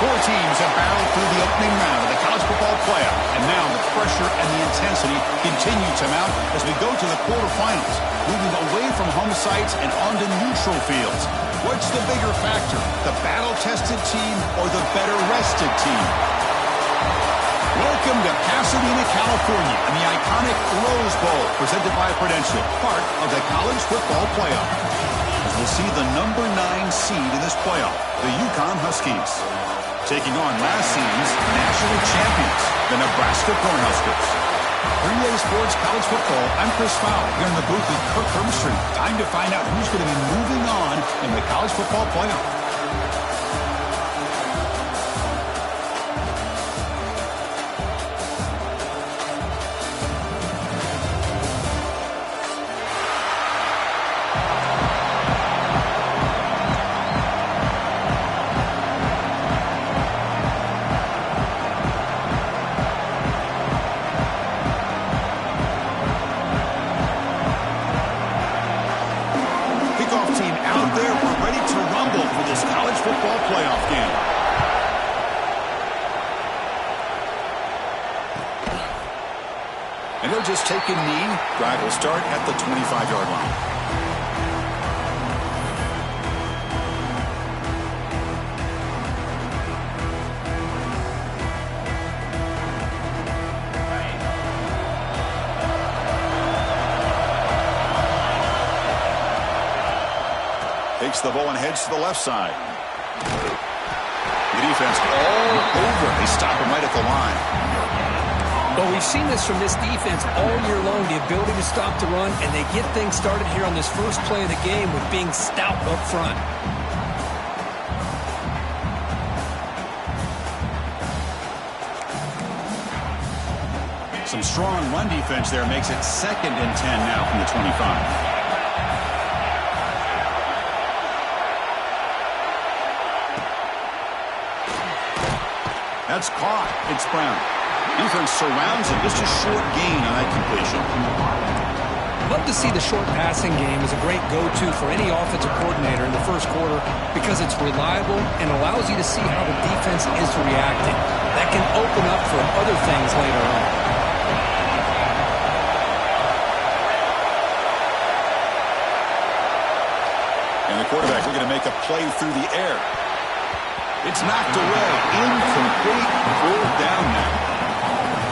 Four teams have battled through the opening round of the college football playoff, and now the pressure and the intensity continue to mount as we go to the quarterfinals, moving away from home sites and onto neutral fields. What's the bigger factor, the battle-tested team or the better-rested team? Welcome to Pasadena, California, and the iconic Rose Bowl, presented by Prudential, part of the college football playoff. As we'll see the number 9 seed in this playoff, the UConn Huskies, taking on last season's national champions, the Nebraska Cornhuskers. 3A Sports College Football, I'm Chris Fowler, here in the booth with Kirk Hermstreet. Time to find out who's going to be moving on in the college football playoff. And he'll just take a knee. Drive will start at the 25-yard line. Takes the ball and heads to the left side. The defense all over. They stop him right at the line. Well, we've seen this from this defense all year long, the ability to stop the run, and they get things started here on this first play of the game with being stout up front. Some strong run defense there makes it 2nd and 10 now from the 25. That's caught. It's Brown. Defense surrounds him. Just a short gain on that completion. Love to see the short passing game as a great go-to for any offensive coordinator in the first quarter because it's reliable and allows you to see how the defense is reacting. That can open up for other things later on. And the quarterback looking to make a play through the air. It's knocked away. Incomplete. Pulled down now.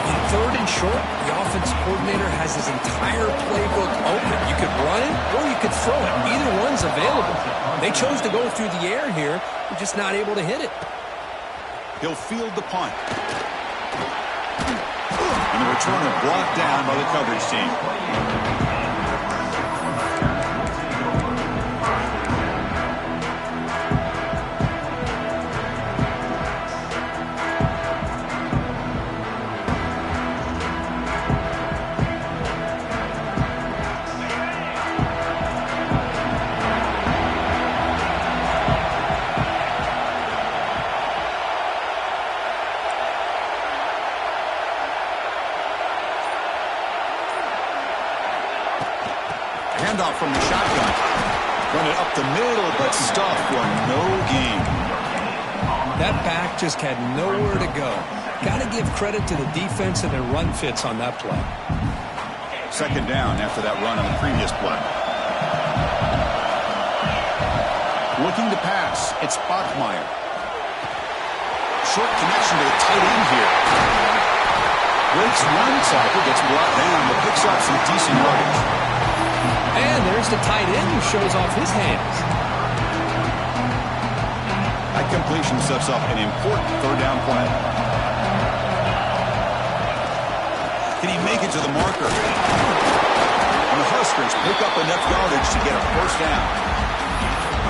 On 3rd and short, the offensive coordinator has his entire playbook open. You could run it or you could throw it. Either one's available. They chose to go through the air here. They're just not able to hit it. He'll field the punt. And the returner brought down by the coverage team. Handoff from the shotgun. Run it up the middle, but stuffed for no gain. That back just had nowhere to go. Got to give credit to the defense and their run fits on that play. 2nd down after that run on the previous play. Looking to pass. It's Bachmeier. Short connection to the tight end here. Breaks one tackle, gets brought down, but picks up some decent yardage. And there's the tight end who shows off his hands. That completion sets up an important 3rd down play. Can he make it to the marker? And the Huskers pick up enough yardage to get a 1st down.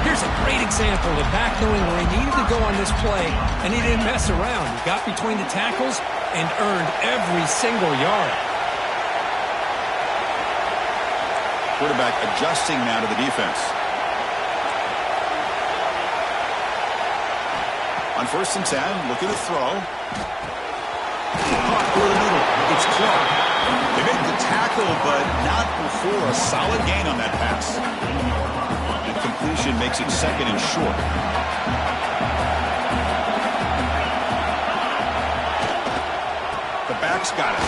Here's a great example of the back knowing where he needed to go on this play, and he didn't mess around. He got between the tackles and earned every single yard. Quarterback adjusting now to the defense. On 1st and 10, looking to throw. Caught through the middle. It's Clark. They make the tackle, but not before a solid gain on that pass. The completion makes it 2nd and short. Quarterback's got it.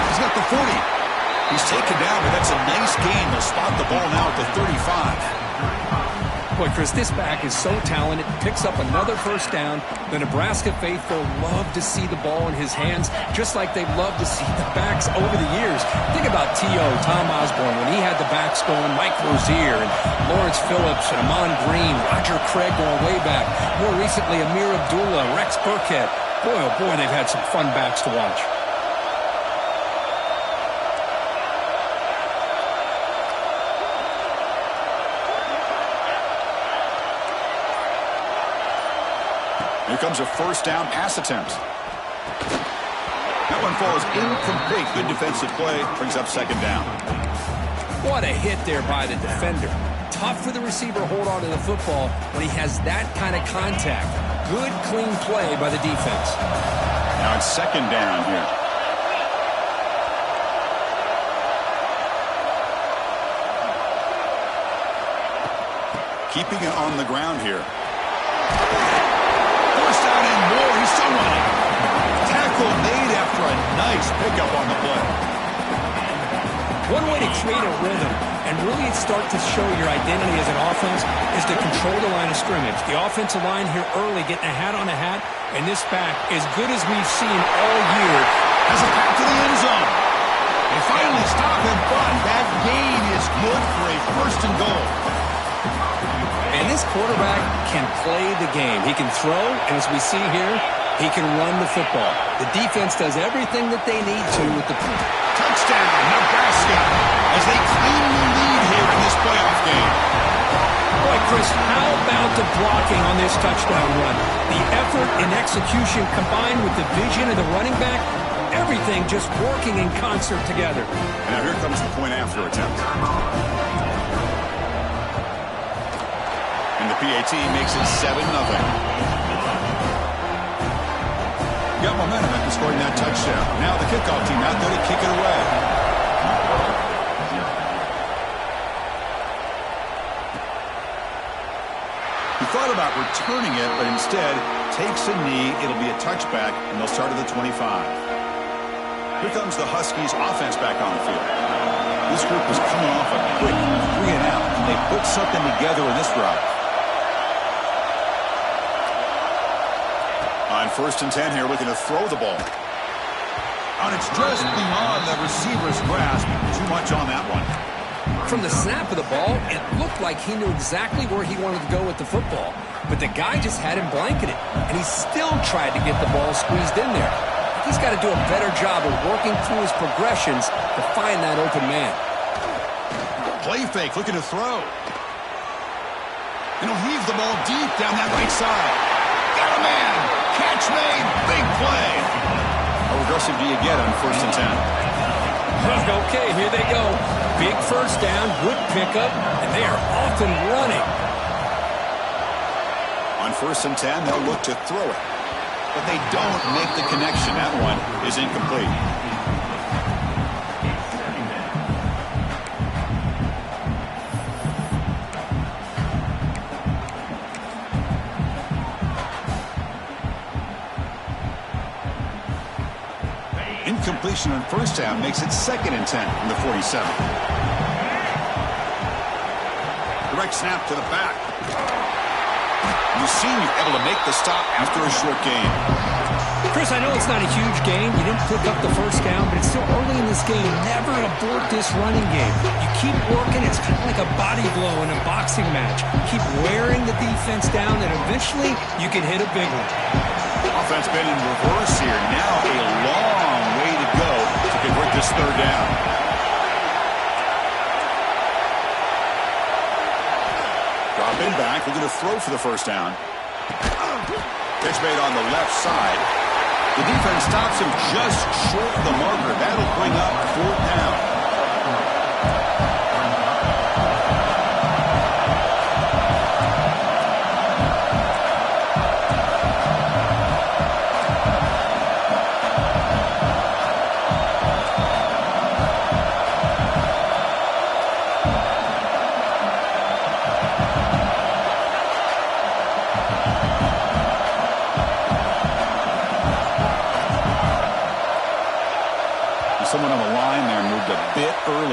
He's got the 40. He's taken down, but that's a nice gain. They'll spot the ball now at the 35. Boy, Chris, this back is so talented. Picks up another first down. The Nebraska faithful love to see the ball in his hands, just like they've loved to see the backs over the years. Think about T.O., Tom Osborne, when he had the backs going, Mike Rozier and Lawrence Phillips and Amon Green, Roger Craig going way back. More recently, Amir Abdullah, Rex Burkhead. Boy, oh boy, they've had some fun backs to watch. Here comes a first down pass attempt. That one falls incomplete. Good defensive play. Brings up second down. What a hit there by the defender. Tough for the receiver to hold on to the football when he has that kind of contact. Good, clean play by the defense. Now it's second down here. Keeping it on the ground here. First down and more. He's still running. Tackle made after a nice pickup on the play. One way to create a rhythm and really start to show your identity as an offense is to control the line of scrimmage. The offensive line here early getting a hat on a hat, and this back, as good as we've seen all year, has a pass to the end zone. They finally stop in front. That gain is good for a first and goal. And this quarterback can play the game. He can throw, and as we see here, he can run the football. The defense does everything that they need to with the touchdown, Nebraska, as they cleanly lead here in this playoff game. Boy, Chris, how about the blocking on this touchdown run? The effort and execution combined with the vision of the running back, everything just working in concert together. Now here comes the point after attempt. And the PAT makes it 7-0. Got momentum after scoring that touchdown. Now the kickoff team out there to kick it away. He thought about returning it, but instead takes a knee. It'll be a touchback, and they'll start at the 25. Here comes the Huskies offense back on the field. This group was coming off a quick 3-and-out, and they put something together in this drive. On 1st and 10 here, looking to throw the ball. And it's just beyond the receiver's grasp. Too much on that one. From the snap of the ball, it looked like he knew exactly where he wanted to go with the football. But the guy just had him blanketed, and he still tried to get the ball squeezed in there. He's got to do a better job of working through his progressions to find that open man. Play fake, looking to throw. And he'll heave the ball deep down that right side. Got a man! Catch made, big play. How aggressive do you get on 1st and 10? Okay, here they go. Big first down, good pickup, and they are off and running. On 1st and 10, they'll look to throw it. But they don't make the connection. That one is incomplete. Incompletion on first down makes it 2nd and 10 from the 47. Direct snap to the back. You seem able to make the stop after a short gain. Chris, I know it's not a huge gain. You didn't pick up the first down, but it's still early in this game. Never abort this running game. You keep working. It's kind of like a body blow in a boxing match. Keep wearing the defense down, and eventually you can hit a big one. Offense been in reverse here. Now a long way to go to convert this 3rd down. Dropping back, looking to throw for the first down. Pitch made on the left side. The defense stops him just short of the marker. That'll bring up 4th down.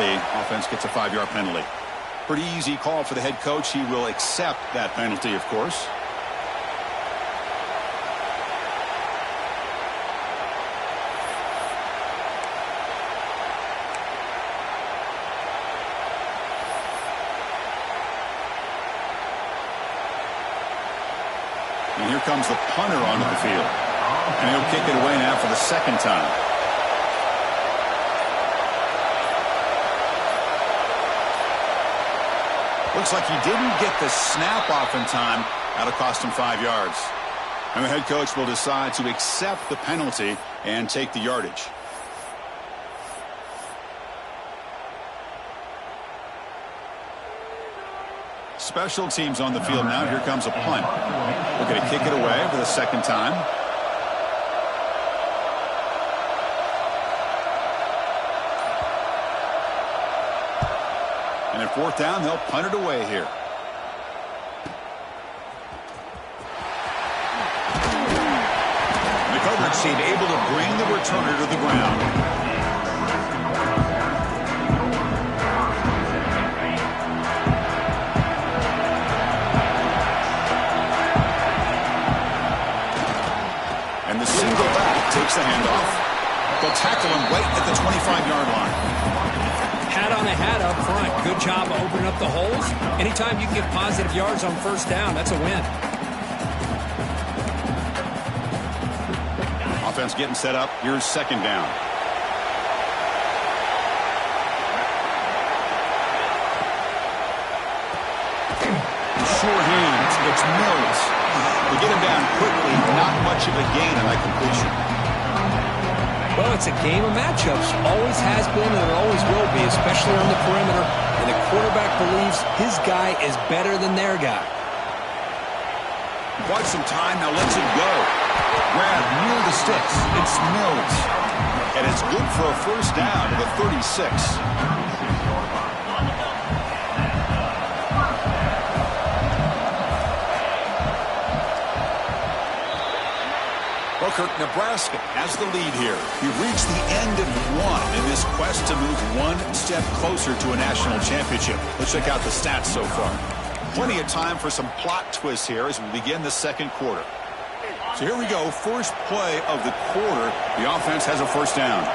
early. Offense gets a 5-yard penalty. Pretty easy call for the head coach. He will accept that penalty, of course. And here comes the punter onto the field. And he'll kick it away now for the second time. Looks like he didn't get the snap off in time. That'll cost him 5 yards. And the head coach will decide to accept the penalty and take the yardage. Special teams on the field now. Here comes a punt. We're going to kick it away for the second time. And at fourth down, they'll punt it away here. The coverage team able to bring the returner to the ground. And the single back takes the handoff. They'll tackle him right at the 25-yard line. Hat on a hat up front. Good job of opening up the holes. Anytime you can get positive yards on first down, that's a win. Offense getting set up. Here's second down. Sure hands. It's Mills. They get him down quickly. Not much of a gain on that completion. Well, it's a game of matchups. Always has been and it always will be, especially on the perimeter. And the quarterback believes his guy is better than their guy. Bought some time, now lets it go. Grab near the sticks. It's Mills. And it's good for a first down to the 36. Well, Kirk, Nebraska has the lead here. We've reached the end of one in this quest to move one step closer to a national championship. Let's check out the stats so far. Plenty of time for some plot twists here as we begin the second quarter. So here we go. First play of the quarter. The offense has a first down.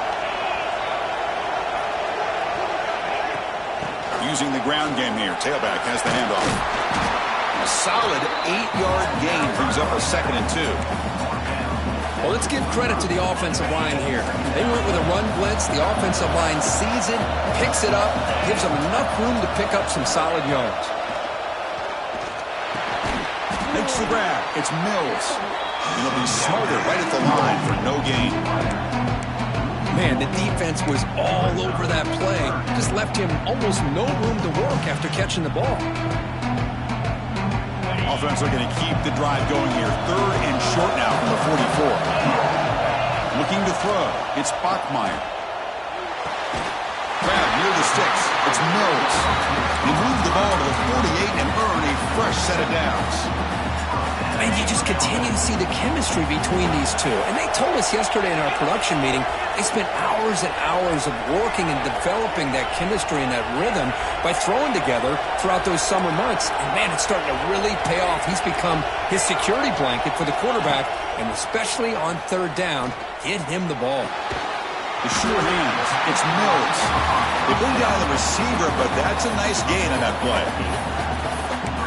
Using the ground game here. Tailback has the handoff. A solid 8-yard gain brings up a 2nd and 2. Well, let's give credit to the offensive line here. They went with a run blitz. The offensive line sees it, picks it up, gives them enough room to pick up some solid yards. Makes the grab. It's Mills. And he'll be smothered right at the line for no gain. Man, the defense was all over that play. Just left him almost no room to work after catching the ball. Offense are going to keep the drive going here. 3rd and short now from the 44. Looking to throw. It's Bachmeier. Grab near the sticks. It's Mills. He moved the ball to the 48 and earn a fresh set of downs. And you just continue to see the chemistry between these two. And they told us yesterday in our production meeting, they spent hours and hours of working and developing that chemistry and that rhythm by throwing together throughout those summer months. And, man, it's starting to really pay off. He's become his security blanket for the quarterback, and especially on 3rd down, get him the ball. The sure hands. It's Mills. They bring down the receiver, but that's a nice gain on that play.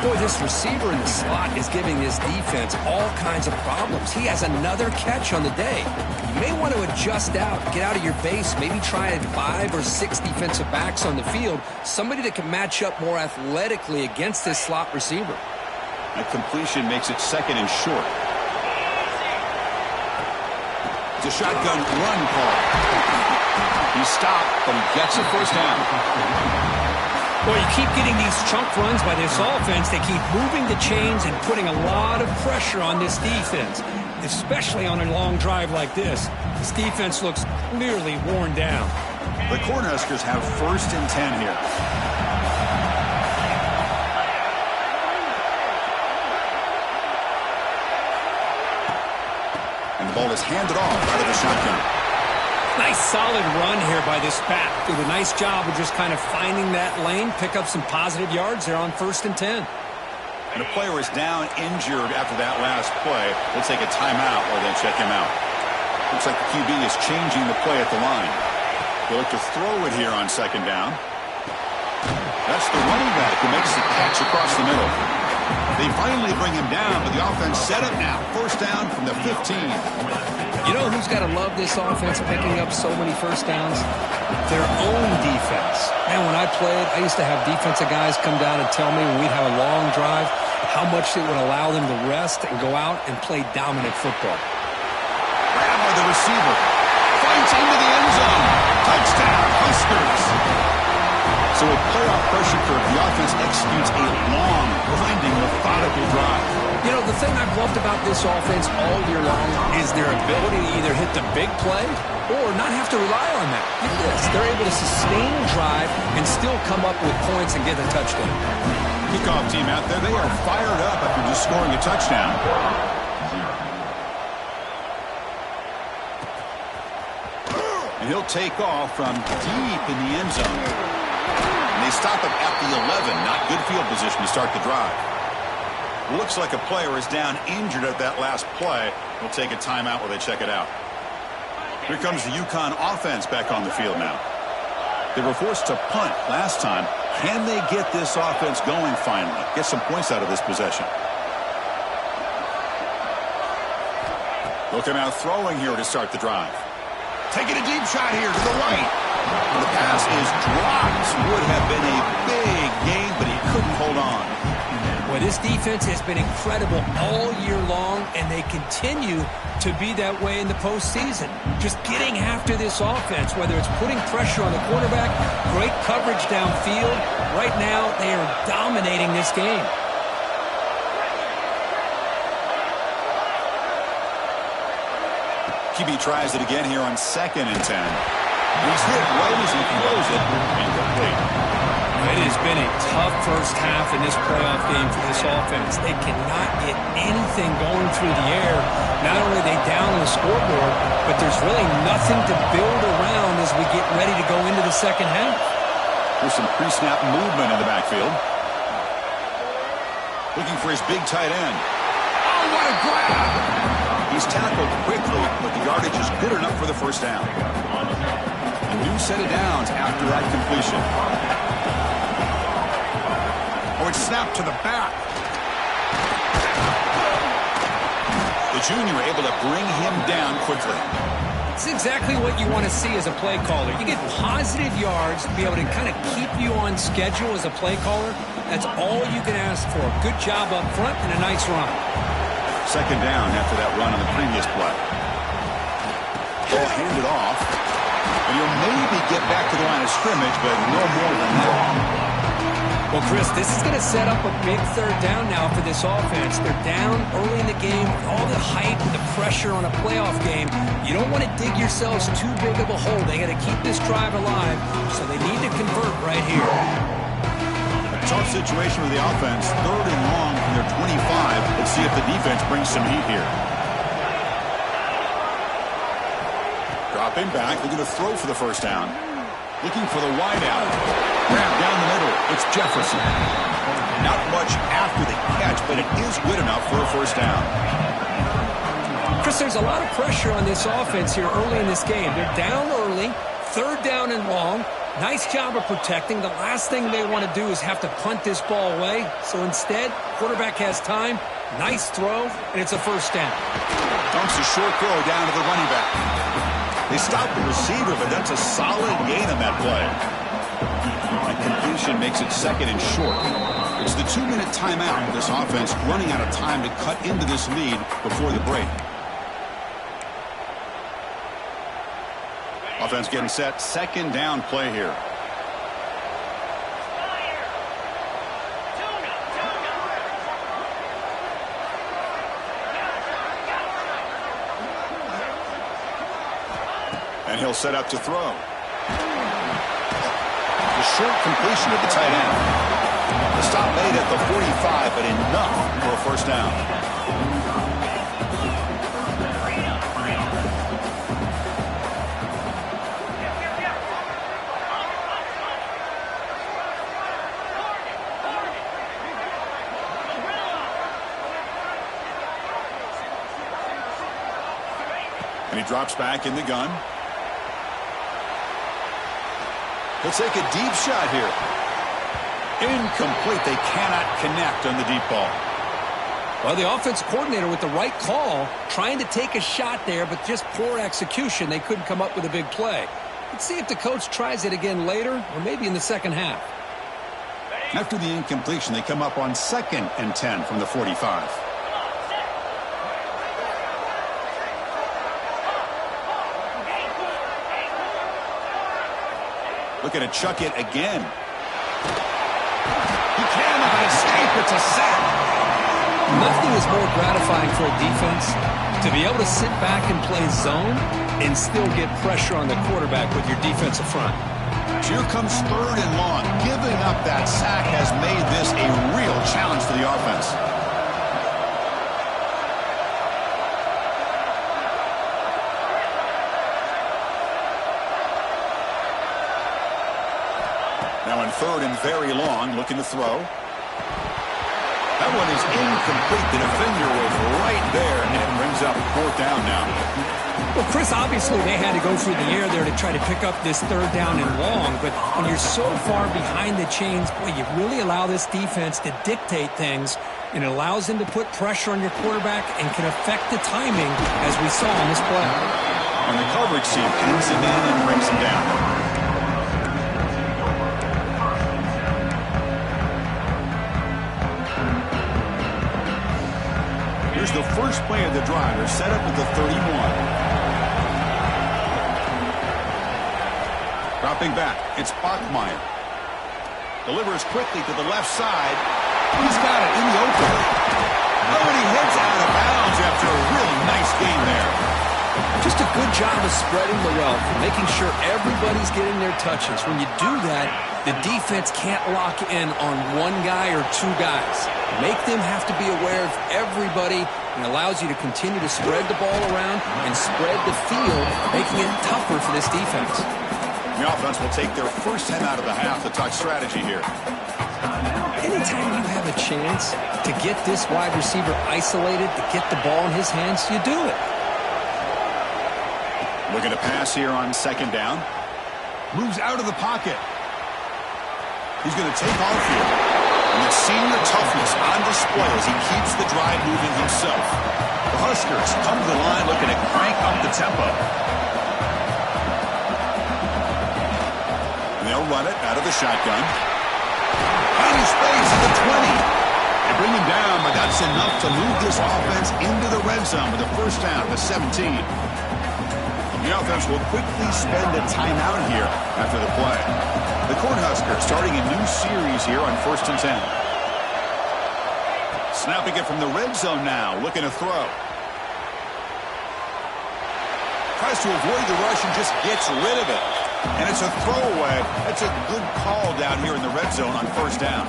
Boy, this receiver in the slot is giving this defense all kinds of problems. He has another catch on the day. You may want to adjust out, get out of your base, maybe try 5 or 6 defensive backs on the field, somebody that can match up more athletically against this slot receiver. That completion makes it 2nd and short. It's a shotgun run call. He stopped, but he gets a first down. Well, you keep getting these chunk runs by this offense. They keep moving the chains and putting a lot of pressure on this defense, especially on a long drive like this. This defense looks clearly worn down. The Cornhuskers have 1st and 10 here. And the ball is handed off out of the shotgun. Nice solid run here by this back. Did a nice job of just kind of finding that lane, pick up some positive yards there on 1st and 10. And a player is down injured after that last play. We'll take a timeout while they check him out. Looks like the QB is changing the play at the line. They'll look to throw it here on 2nd down. That's the running back who makes the catch across the middle. They finally bring him down, but the offense set up now. 1st down from the 15. You know who's got to love this offense picking up so many 1st downs? Their own defense. Man, when I played, I used to have defensive guys come down and tell me when we'd have a long drive how much it would allow them to rest and go out and play dominant football. Grabbed by the receiver. Fights into the end zone. Touchdown, Huskers. So with playoff pressure curve, the offense executes a long, grinding, methodical drive. You know, the thing I've loved about this offense all year long is their ability to either hit the big play or not have to rely on that. Look at this. They're able to sustain a drive and still come up with points and get a touchdown. Kickoff team out there, they are fired up after just scoring a touchdown. And he'll take off from deep in the end zone. And they stop him at the 11. Not good field position to start the drive. Looks like a player is down injured at that last play. We'll take a timeout while they check it out. Here comes the UConn offense back on the field now. They were forced to punt last time. Can they get this offense going finally? Get some points out of this possession. Looking out throwing here to start the drive. Taking a deep shot here to the right. The pass is dropped. Would have been a big game, but he couldn't hold on. Boy, this defense has been incredible all year long, and they continue to be that way in the postseason. Just getting after this offense, whether it's putting pressure on the quarterback, great coverage downfield. Right now, they are dominating this game. QB tries it again here on 2nd and 10. He's hit right as he throws it. Incomplete. It has been a tough first half in this playoff game for this offense. They cannot get anything going through the air. Not only are they down on the scoreboard, but there's really nothing to build around as we get ready to go into the 2nd half. There's some pre-snap movement in the backfield. Looking for his big tight end. Oh, what a grab! He's tackled quickly, but the yardage is good enough for the 1st down. A new set of downs after that completion. Oh, it's snapped to the back. The junior able to bring him down quickly. It's exactly what you want to see as a play caller. You get positive yards to be able to kind of keep you on schedule as a play caller. That's all you can ask for. Good job up front and a nice run. 2nd down after that run on the previous play. Ball handed off. And you'll maybe get back to the line of scrimmage, but no more than that. Well, Chris, this is going to set up a big 3rd down now for this offense. They're down early in the game with all the hype and the pressure on a playoff game. You don't want to dig yourselves too big of a hole. They got to keep this drive alive, so they need to convert right here. Tough situation with the offense. 3rd and long from their 25. Let's see if the defense brings some heat here. Dropping back, looking to throw for the 1st down. Looking for the wide out. Grab down the middle. It's Jefferson. Not much after the catch, but it is good enough for a 1st down. Chris, there's a lot of pressure on this offense here early in this game. They're down early, 3rd down and long. Nice job of protecting. The last thing they want to do is have to punt this ball away. So instead, quarterback has time. Nice throw, and it's a 1st down. Dumps a short throw down to the running back. They stopped the receiver, but that's a solid gain on that play. And completion makes it 2nd and short. It's the 2-minute timeout. This offense running out of time to cut into this lead before the break. Offense getting set. 2nd down play here. And he'll set up to throw. The short completion of the tight end. The stop made at the 45, but enough for a 1st down. And he drops back in the gun. He'll take a deep shot here. Incomplete. They cannot connect on the deep ball. Well, the offensive coordinator with the right call, trying to take a shot there, but just poor execution. They couldn't come up with a big play. Let's see if the coach tries it again later, or maybe in the second half. After the incompletion, they come up on 2nd and 10 from the 45. Looking to chuck it again. He cannot escape. It's a sack. Nothing is more gratifying for a defense to be able to sit back and play zone and still get pressure on the quarterback with your defensive front. Here comes 3rd and long. Giving up that sack has made this a real challenge for the offense. Now in 3rd and very long, looking to throw. That one is incomplete. The defender was right there, and it brings up 4th down now. Well, Chris, obviously they had to go through the air there to try to pick up this 3rd down and long, but when you're so far behind the chains, boy, you really allow this defense to dictate things, and it allows them to put pressure on your quarterback and can affect the timing, as we saw in this play. And the coverage team pins him in and brings him down. Here's the first play of the drive. They're set up at the 31. Dropping back, it's Bachmeier. Delivers quickly to the left side. He's got it in the open. Oh, and he heads out of bounds after a really nice game there. Just a good job of spreading the wealth, making sure everybody's getting their touches. When you do that, the defense can't lock in on one guy or two guys. Make them have to be aware of everybody, and allows you to continue to spread the ball around and spread the field, making it tougher for this defense. The offense will take their first 10 out of the half to talk strategy here. Anytime you have a chance to get this wide receiver isolated, to get the ball in his hands, you do it. Looking to pass here on 2nd down. Moves out of the pocket. He's going to take off here. And the senior toughness on display as he keeps the drive moving himself. The Huskers come to the line looking to crank up the tempo. And they'll run it out of the shotgun. Finding space at the 20. They bring him down, but that's enough to move this offense into the red zone with a first down at the 17. The offense will quickly spend a timeout here after the play. The Cornhuskers starting a new series here on 1st and 10. Snapping it from the red zone now, looking to throw. Tries to avoid the rush and just gets rid of it. And it's a throwaway. That's a good call down here in the red zone on 1st down.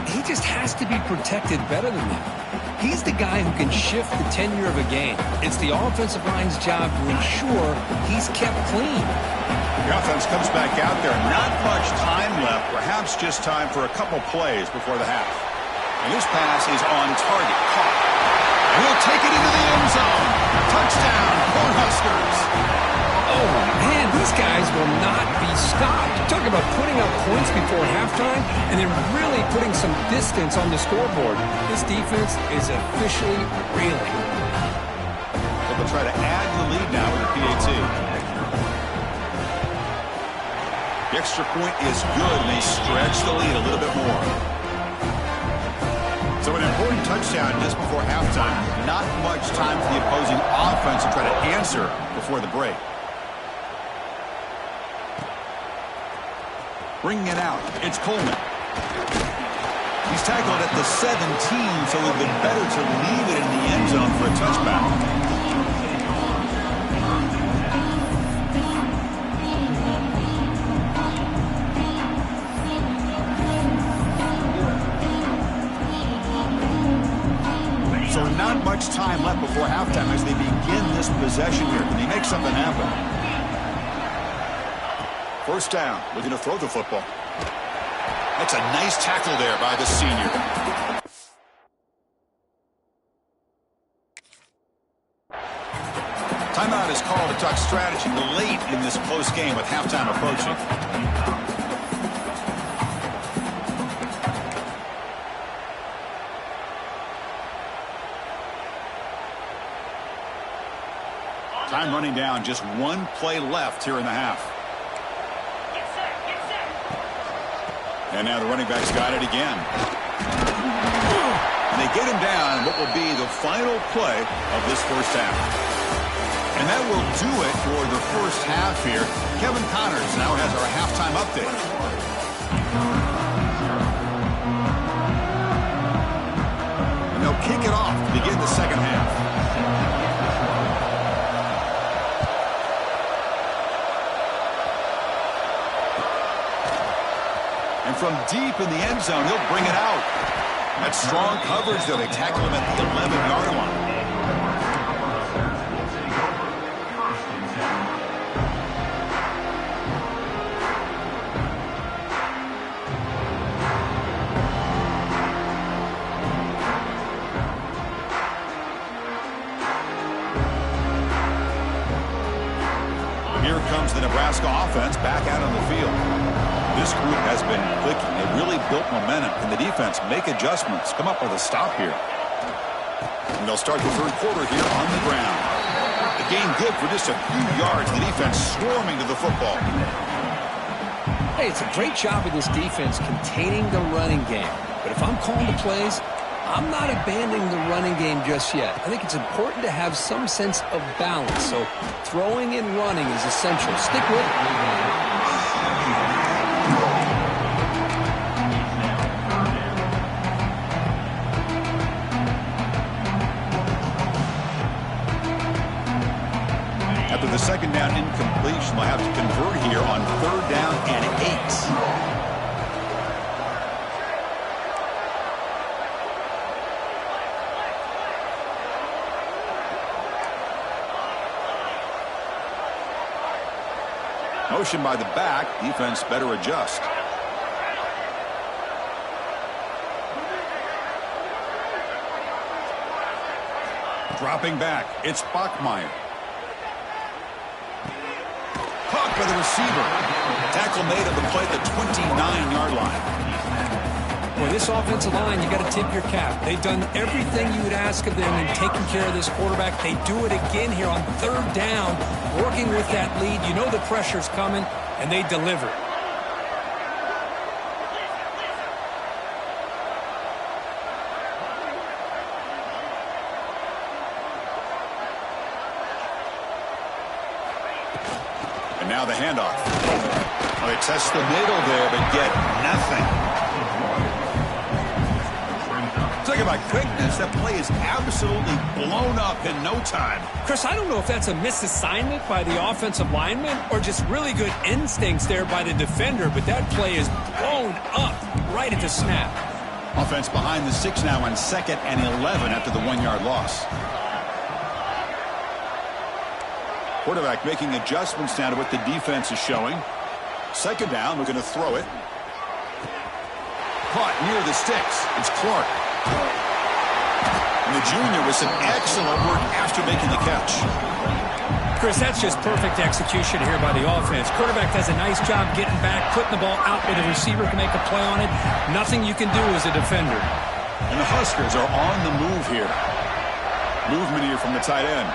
He just has to be protected better than that. He's the guy who can shift the tenure of a game. It's the offensive line's job to ensure he's kept clean. The offense comes back out there. Not much time left. Perhaps just time for a couple plays before the half. And this pass is on target. Caught. And he'll take it into the end zone. Touchdown, Cornhuskers. Oh, man, these guys will not be stopped. Talk about putting up points before halftime and then really putting some distance on the scoreboard. This defense is officially reeling. So they'll try to add to the lead now with the PAT. The extra point is good, and they stretch the lead a little bit more. So an important touchdown just before halftime. Not much time for the opposing offense to try to answer before the break. Bringing it out, it's Coleman. He's tackled at the 17, so it would have been better to leave it in the end zone for a touchback. So not much time left before halftime as they begin this possession here. Can they make something happen? First down, looking to throw the football. That's a nice tackle there by the senior. Timeout has called to talk strategy late in this close game with halftime approaching. Time running down, just one play left here in the half. And now the running back's got it again. And they get him down what will be the final play of this first half. And that will do it for the first half here. Kevin Connors now has our halftime update. And they'll kick it off to begin the second half. And from deep in the end zone, he'll bring it out. That's strong coverage, though. They tackle him at the 11-yard line. Here comes the Nebraska offense back out on the field. This group has been clicking. They really built momentum. Can the defense make adjustments? Come up with a stop here. And they'll start the third quarter here on the ground. The game good for just a few yards. The defense swarming to the football. Hey, it's a great job of this defense containing the running game. But if I'm calling the plays, I'm not abandoning the running game just yet. I think it's important to have some sense of balance. So throwing and running is essential. Stick with it. After the second down incompletion, they'll have to convert here on third down and 8. Motion by the back. Defense better adjust. Dropping back. It's Bachmeier. Caught by the receiver. Tackle made on the play at the 29-yard line. Boy, this offensive line, you got to tip your cap. They've done everything you would ask of them in taking care of this quarterback. They do it again here on third down, working with that lead. You know the pressure's coming, and they deliver. And now the handoff. Oh, they test the middle there, but get nothing. Talk about quickness. That play is absolutely blown up in no time. Chris, I don't know if that's a misassignment by the offensive lineman or just really good instincts there by the defender, but that play is blown up right at the snap. Offense behind the 6 now on 2nd and 11 after the 1-yard loss. Quarterback making adjustments now to what the defense is showing. Second down, we're going to throw it. Caught near the sticks. It's Clark. And the junior with some excellent work after making the catch. Chris, that's just perfect execution here by the offense. Quarterback does a nice job getting back, putting the ball out where the receiver can make a play on it. Nothing you can do as a defender. And the Huskers are on the move here. Movement here from the tight end.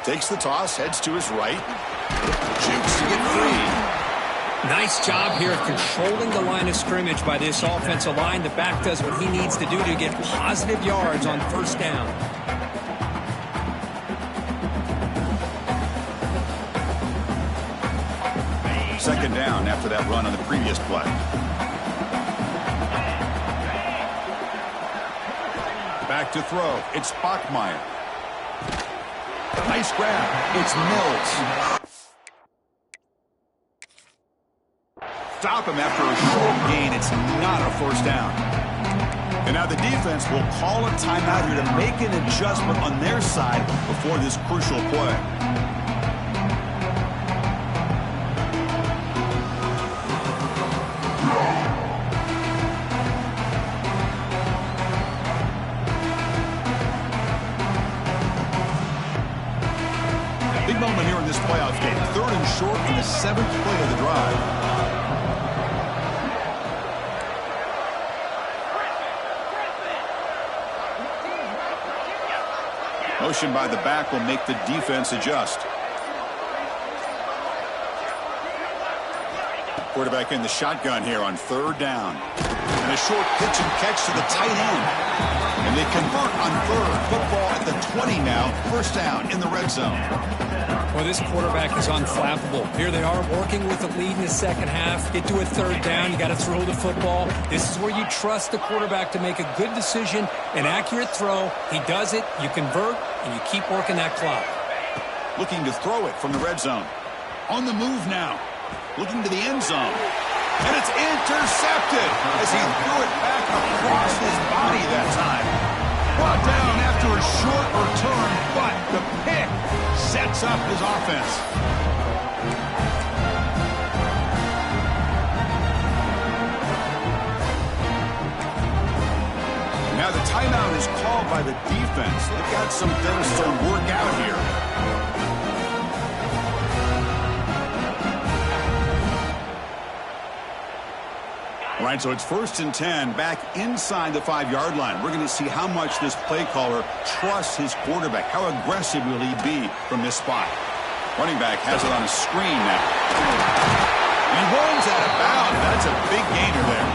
Takes the toss, heads to his right. Jukes to get free. Nice job here of controlling the line of scrimmage by this offensive line. The back does what he needs to do to get positive yards on first down. Second down after that run on the previous play. Back to throw. It's Bachmeier. Nice grab. It's Mills. Stop him after a short gain. It's not a first down. And now the defense will call a timeout here to make an adjustment on their side before this crucial play. short in the 7th play of the drive. Motion by the back will make the defense adjust. Quarterback in the shotgun here on 3rd down. And a short pitch and catch to the tight end. And they convert on 3rd. Football at the 20 now. 1st down in the red zone. Well, this quarterback is unflappable. Here they are working with the lead in the 2nd half. Get to a 3rd down. You got to throw the football. This is where you trust the quarterback to make a good decision, an accurate throw. He does it. You convert, and you keep working that clock. Looking to throw it from the red zone. On the move now. Looking to the end zone. And it's intercepted as he threw it back across his body that time. Brought down after a short return, but the pick sets up his offense. Now the timeout is called by the defense. They've got some things to work out here. All right, so it's 1st and 10 back inside the 5-yard line. We're going to see how much this play caller trusts his quarterback. How aggressive will he be from this spot? Running back has it on a screen now. And he runs out of bounds. That's a big gainer there.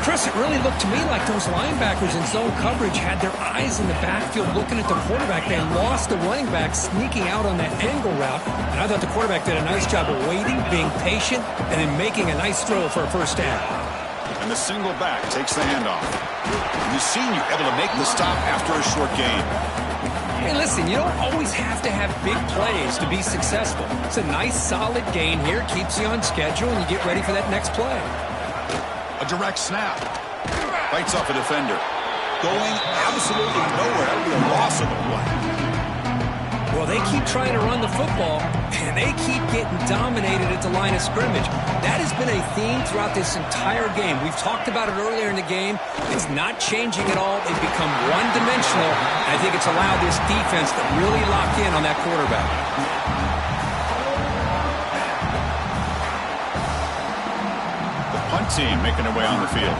Chris, it really looked to me like those linebackers in zone coverage had their eyes in the backfield looking at the quarterback. They lost the running back sneaking out on that angle route. And I thought the quarterback did a nice job of waiting, being patient, and then making a nice throw for a 1st down. And the single back takes the handoff. The senior able to make the stop after a short gain. Hey, listen, you don't always have to have big plays to be successful. It's a nice, solid gain here. Keeps you on schedule, and you get ready for that next play. A direct snap. Fights off a defender. Going absolutely nowhere. That would be a loss of a play. Well, they keep trying to run the football, and they keep getting dominated at the line of scrimmage. That has been a theme throughout this entire game. We've talked about it earlier in the game. It's not changing at all. They've become one-dimensional. I think it's allowed this defense to really lock in on that quarterback. The punt team making their way on the field.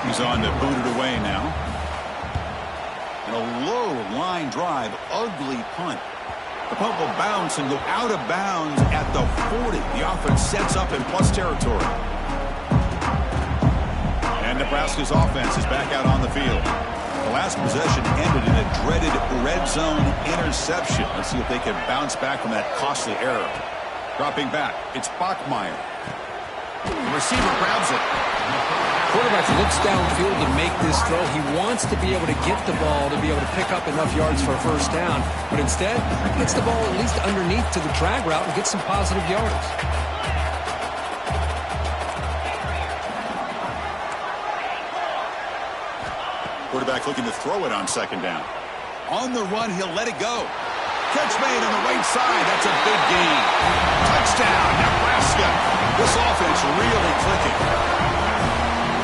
He's on to boot it away now. And a low line drive, ugly punt. The punt will bounce and go out of bounds at the 40. The offense sets up in plus territory. And Nebraska's offense is back out on the field. The last possession ended in a dreaded red zone interception. Let's see if they can bounce back from that costly error. Dropping back, it's Bachmeier. The receiver grabs it. Quarterback looks downfield to make this throw. He wants to be able to get the ball to be able to pick up enough yards for a 1st down. But instead, he gets the ball at least underneath to the drag route and gets some positive yards. Quarterback looking to throw it on 2nd down. On the run, he'll let it go. Catch made on the right side. That's a big gain. Touchdown, Nebraska. This offense really clicking.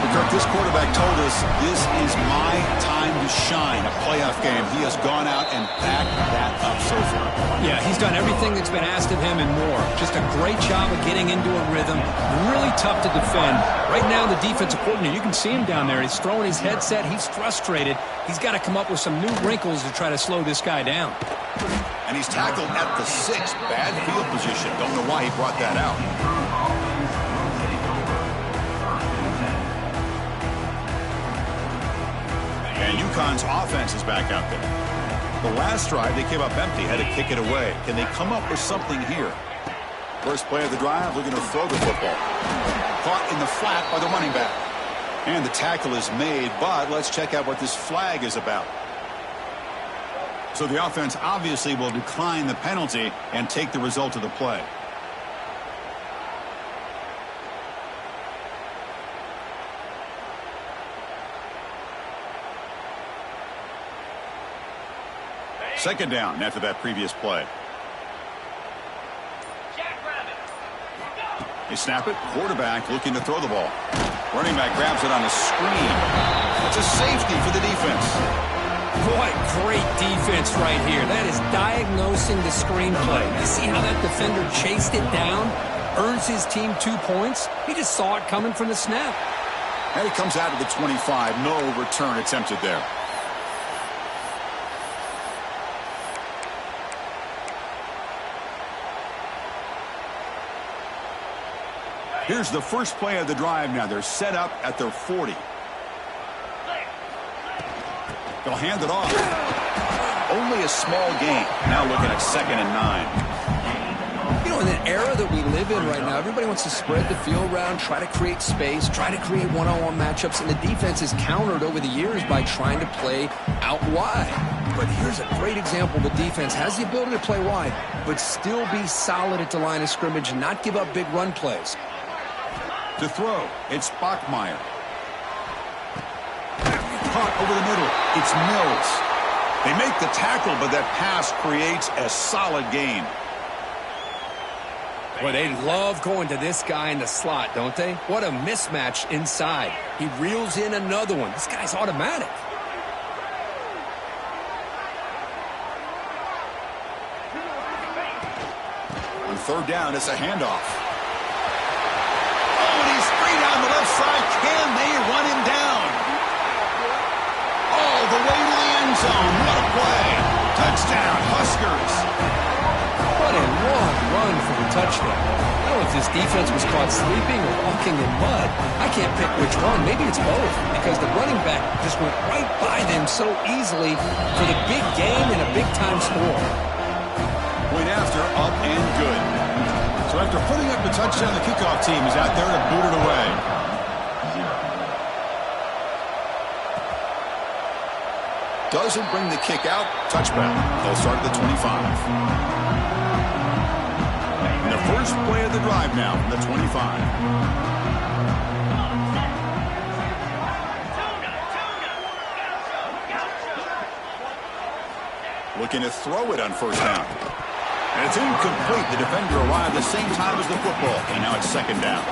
Kirk, this quarterback told us this is my time to shine, a playoff game. He has gone out and backed that up so far. Yeah, he's done everything that's been asked of him and more. Just a great job of getting into a rhythm. Really tough to defend. Right now, the defensive coordinator, you can see him down there. He's throwing his headset. He's frustrated. He's got to come up with some new wrinkles to try to slow this guy down. And he's tackled at the 6. Bad field position. Don't know why he brought that out. And UConn's offense is back out there. The last drive, they came up empty, had to kick it away. Can they come up with something here? First play of the drive, looking to throw the football. Caught in the flat by the running back. And the tackle is made, but let's check out what this flag is about. So the offense obviously will decline the penalty and take the result of the play. Second down after that previous play. They snap it. Quarterback looking to throw the ball. Running back grabs it on a screen. It's a safety for the defense. Boy, great defense right here. That is diagnosing the screenplay. You see how that defender chased it down? Earns his team 2 points. He just saw it coming from the snap. And he comes out of the 25. No return attempted there. Here's the first play of the drive now. They're set up at their 40. They'll hand it off. Only a small gain. Now looking at 2nd and 9. You know, in the era that we live in right now, everybody wants to spread the field around, try to create space, try to create one-on-one matchups, and the defense is countered over the years by trying to play out wide. But here's a great example. The defense has the ability to play wide, but still be solid at the line of scrimmage and not give up big run plays. To throw, it's Bachmeier. Caught over the middle. It's Mills. They make the tackle, but that pass creates a solid gain. Well, they love going to this guy in the slot, don't they? What a mismatch inside. He reels in another one. This guy's automatic. On 3rd down, it's a handoff. Oh, and he's free down the left side. Can they run him down? All the way to the end zone. What a play. Touchdown, Huskers. What a long run for the touchdown. I don't know if this defense was caught sleeping or walking in mud. I can't pick which one. Maybe it's both, because the running back just went right by them so easily for the big game and a big-time score. Point after, up and good. So after putting up the touchdown, the kickoff team is out there to boot it away. Doesn't bring the kick out. Touchback. They'll start at the 25. And the first play of the drive now from the 25. Looking to throw it on 1st down. And it's incomplete. The defender arrived the same time as the football. And now it's 2nd down.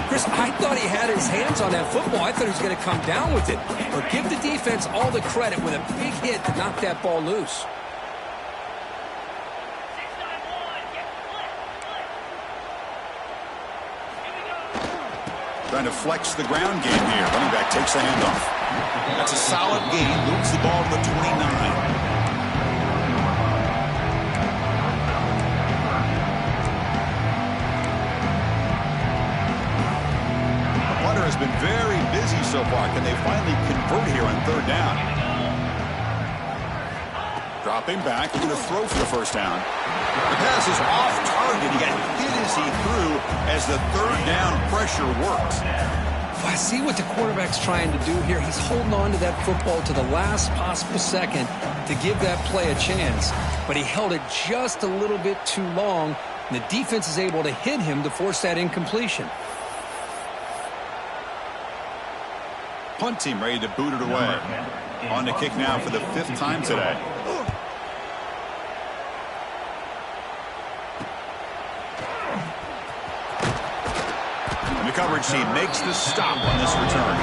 Chris, I thought he had his hands on that football. I thought he was going to come down with it. But give the defense all the credit with a big hit to knock that ball loose. Trying to flex the ground game here. Running back takes the handoff. That's a solid gain. Moves the ball to the 29. Has been very busy so far. Can they finally convert here on 3rd down? Dropping back, going to throw for the 1st down. The pass is off target. He got hit as he threw as the 3rd down pressure works. I see what the quarterback's trying to do here. He's holding on to that football to the last possible second to give that play a chance. But he held it just a little bit too long, and the defense is able to hit him to force that incompletion. Punt team ready to boot it away. On the kick now for the 5th time today. And the coverage team makes the stop on this return.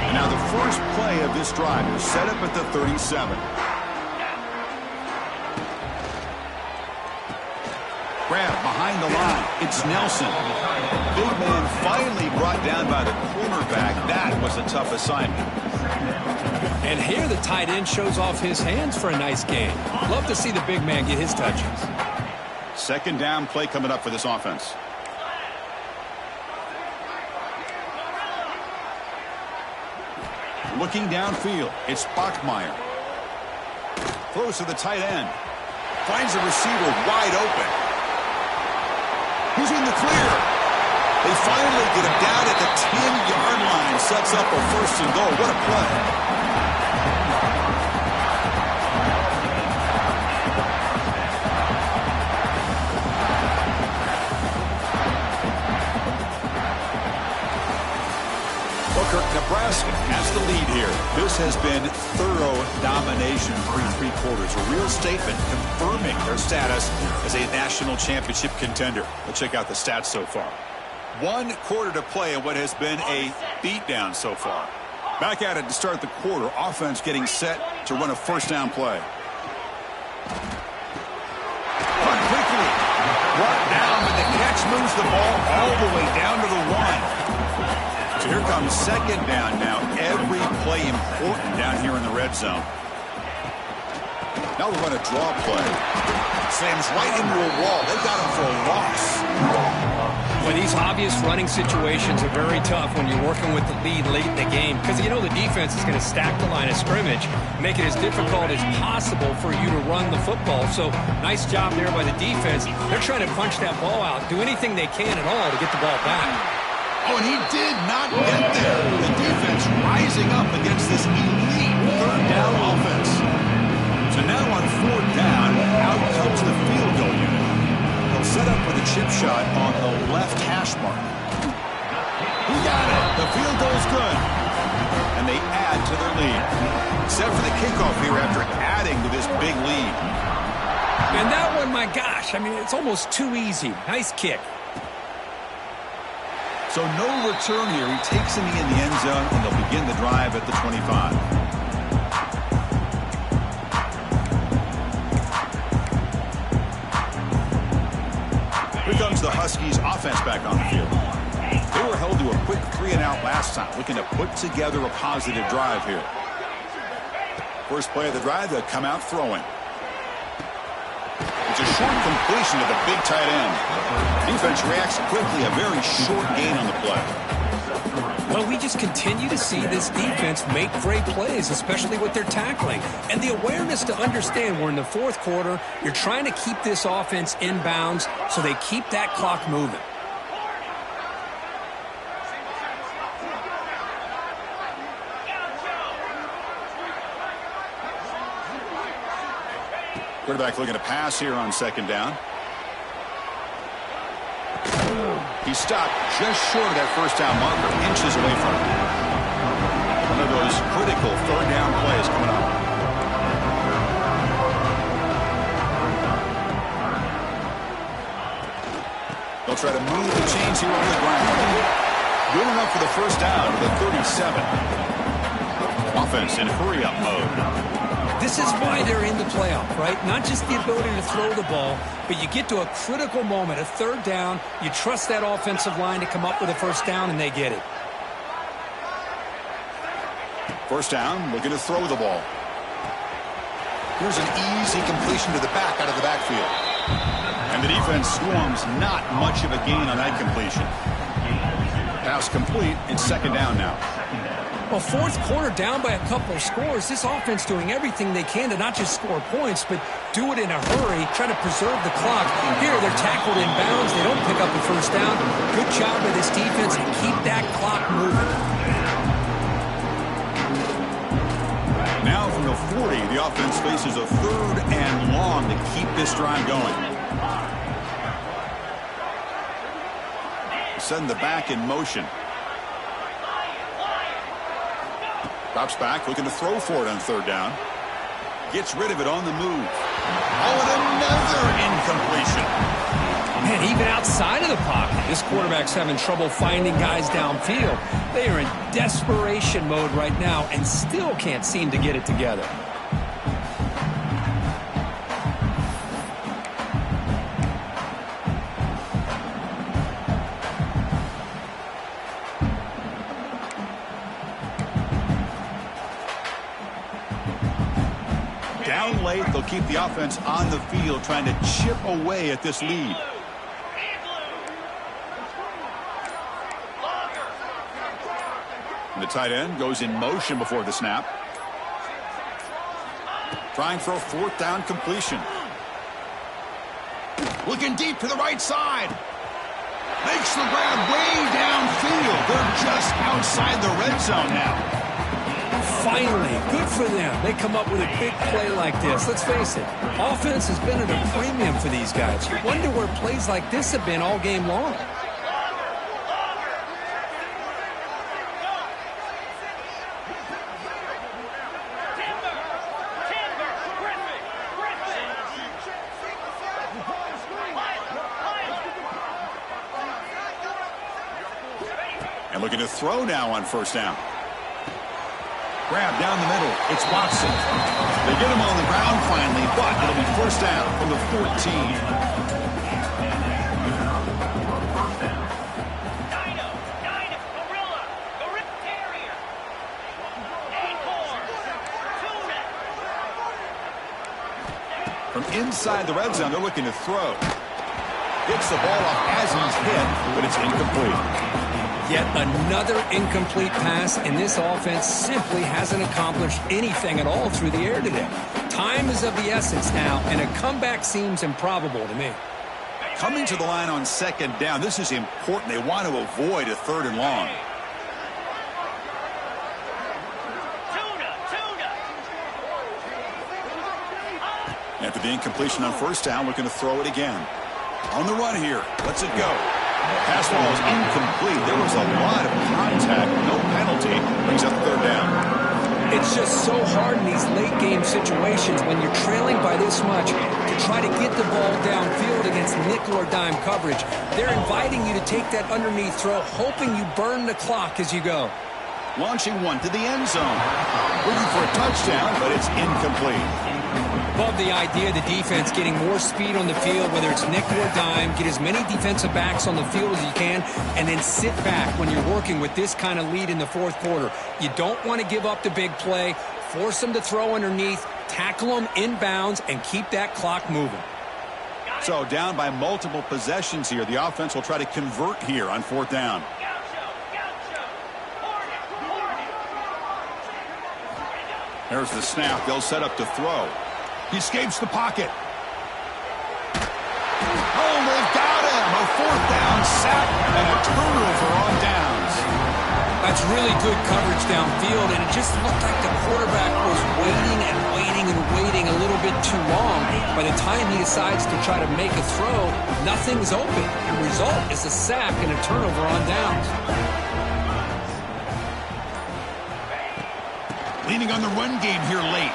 And now the first play of this drive is set up at the 37. Grab behind the line. It's Nelson. Big man finally brought down by the cornerback. That was a tough assignment. And here the tight end shows off his hands for a nice gain. Love to see the big man get his touches. 2nd down play coming up for this offense. Looking downfield. It's Bachmeier. Throws to the tight end. Finds the receiver wide open. He's in the clear. They finally get him down at the 10-yard line. Sets up a 1st and goal. What a play. Selkirk, Nebraska has the lead here. This has been thorough domination through three quarters. A real statement confirming their status as a national championship contender. Let's check out the stats so far. 1 quarter to play in what has been a beatdown so far. Back at it to start the quarter. Offense getting set to run a first down play. Run quickly. Brought down, but the catch moves the ball all the way down to the 1. So here comes second down now. Every play important down here in the red zone. Now we're going to draw play. Slams right into a wall. They got him for a loss. Well, these obvious running situations are very tough when you're working with the lead late in the game because you know the defense is going to stack the line of scrimmage, make it as difficult as possible for you to run the football. So nice job there by the defense. They're trying to punch that ball out, do anything they can at all to get the ball back. Oh, and he did not get there. The defense rising up against this elite third down offense. So now on fourth down, out comes the field goal unit. They'll set up with a chip shot on the left hash mark. He got it. The field goal's good. And they add to their lead. Set for the kickoff here after adding to this big lead. And that one, my gosh, I mean, it's almost too easy. Nice kick. So no return here. He takes him in the end zone, and they'll begin the drive at the 25. Here comes the Huskies offense back on the field. They were held to a quick 3-and-out last time, looking to put together a positive drive here. First play of the drive, they'll come out throwing. It's a short completion to the big tight end. Defense reacts quickly, a very short gain on the play. Well, we just continue to see this defense make great plays, especially with their tackling. And the awareness to understand we're in the fourth quarter, you're trying to keep this offense in bounds so they keep that clock moving. Quarterback looking to pass here on second down. He stopped just short of that first down marker, inches away from it. One of those critical third down plays coming up. They'll try to move the chains here on the ground. Good enough for the first down to the 37. Offense in hurry-up mode. This is why they're in the playoff, right? Not just the ability to throw the ball, but you get to a critical moment, a third down, you trust that offensive line to come up with a first down, and they get it. First down, looking to throw the ball. Here's an easy completion to the back out of the backfield. And the defense swarms, not much of a gain on that completion. Pass complete, it's second down now. Well, fourth quarter down by a couple of scores. This offense doing everything they can to not just score points, but do it in a hurry, try to preserve the clock. Here, they're tackled in bounds. They don't pick up the first down. Good job by this defense to keep that clock moving. Now from the 40, the offense faces a third and long to keep this drive going. Send the back in motion. Drops back, looking to throw for it on third down. Gets rid of it on the move. Oh, and another incompletion. Man, even outside of the pocket, this quarterback's having trouble finding guys downfield. They are in desperation mode right now and still can't seem to get it together. Down late, they'll keep the offense on the field trying to chip away at this lead. And the tight end goes in motion before the snap. Trying for a fourth down completion. Looking deep to the right side. Makes the grab way downfield. They're just outside the red zone now. Finally, good for them. They come up with a big play like this. Let's face it, offense has been at a premium for these guys. You wonder where plays like this have been all game long. Looking to throw now on first down. Grab down the middle. It's Watson. They get him on the ground finally, but it'll be first down from the 14. From inside the red zone, they're looking to throw. Gets the ball off as he's hit, but it's incomplete. Yet another incomplete pass, and this offense simply hasn't accomplished anything at all through the air today. Time is of the essence now, and a comeback seems improbable to me. Coming to the line on second down, this is important. They want to avoid a third and long. After the incompletion on first down, looking to throw it again. On the run here. Lets it go. Pass ball is incomplete. There was a lot of contact. No penalty. Brings up third down. It's just so hard in these late game situations when you're trailing by this much to try to get the ball downfield against nickel or dime coverage. They're inviting you to take that underneath throw, hoping you burn the clock as you go. Launching one to the end zone. Looking for a touchdown, but it's incomplete. Love the idea of the defense getting more speed on the field, whether it's nickel or dime, get as many defensive backs on the field as you can, and then sit back when you're working with this kind of lead in the fourth quarter. You don't want to give up the big play, force them to throw underneath, tackle them inbounds, and keep that clock moving. So down by multiple possessions here. The offense will try to convert here on fourth down. There's the snap. They'll set up to throw. He escapes the pocket. Oh, they've got him. A fourth down sack and a turnover on downs. That's really good coverage downfield, and it just looked like the quarterback was waiting and waiting and waiting a little bit too long. By the time he decides to try to make a throw, nothing's open. The result is a sack and a turnover on downs. Leaning on the run game here late.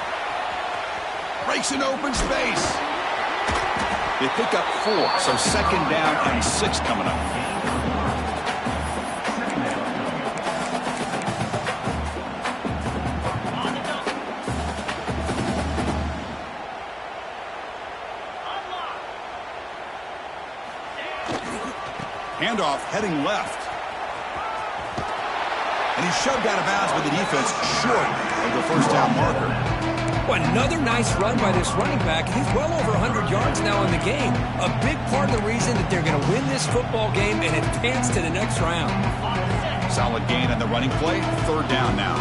Breaks an open space. They pick up 4, so second down and 6 coming up. Handoff heading left. And he's shoved out of bounds by the defense short of the first down marker. Well, another nice run by this running back. He's well over 100 yards now in the game. A big part of the reason that they're going to win this football game and advance to the next round. Solid gain on the running play. Third down now.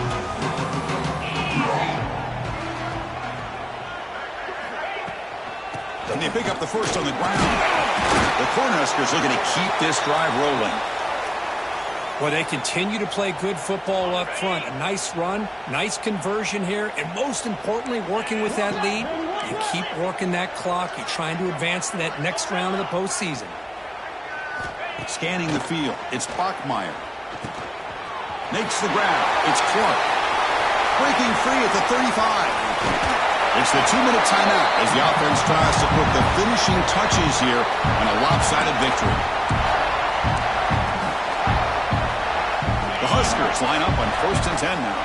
And they pick up the first on the ground. The Cornhuskers looking to keep this drive rolling. Well, they continue to play good football up front. A nice run, nice conversion here, and most importantly, working with that lead, you keep working that clock. You're trying to advance to that next round of the postseason. Scanning the field, it's Bachmeier. Makes the grab, it's Clark. Breaking free at the 35. It's the 2-minute timeout as the offense tries to put the finishing touches here on a lopsided victory. The Huskers line up on 1st and 10 now.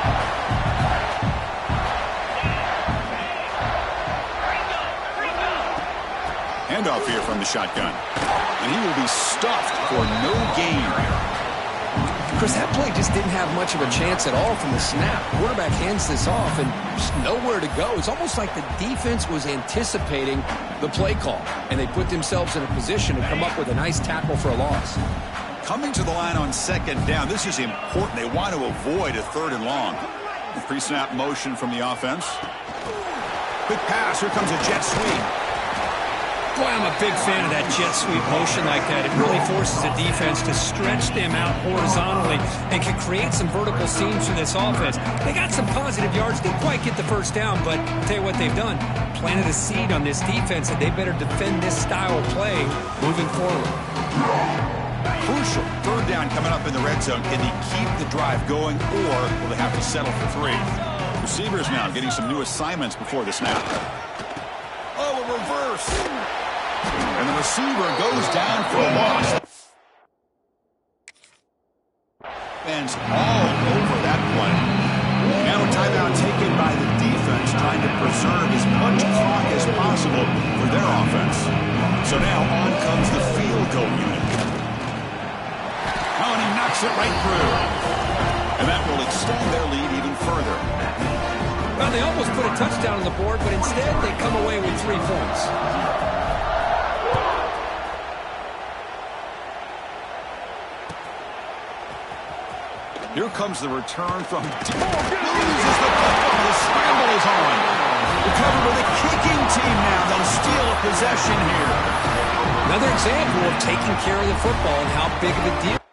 Handoff here from the shotgun. And he will be stuffed for no gain. Chris, that play just didn't have much of a chance at all from the snap. Quarterback hands this off and just nowhere to go. It's almost like the defense was anticipating the play call, and they put themselves in a position to come up with a nice tackle for a loss. Coming to the line on second down, this is important. They want to avoid a third and long. Pre-snap motion from the offense. Quick pass. Here comes a jet sweep. Boy, I'm a big fan of that jet sweep motion like that. It really forces the defense to stretch them out horizontally and can create some vertical seams for this offense. They got some positive yards. Didn't quite get the first down, but I'll tell you what they've done. Planted a seed on this defense that they better defend this style of play moving forward. Crucial third down coming up in the red zone. Can they keep the drive going, or will they have to settle for 3? Receivers now getting some new assignments before the snap. Oh, a reverse. And the receiver goes down for a loss. offense all over that play. Now a timeout taken by the defense, trying to preserve as much clock as possible for their offense. So now on comes the field goal unit. Oh, and he knocks it right through. And that will extend their lead even further. Well, they almost put a touchdown on the board, but instead they come away with 3 points. Here comes the return from deep. Loses the football. The scramble is on. Recovered with a kicking team now. They'll steal a possession here. Another example of taking care of the football and how big of a deal.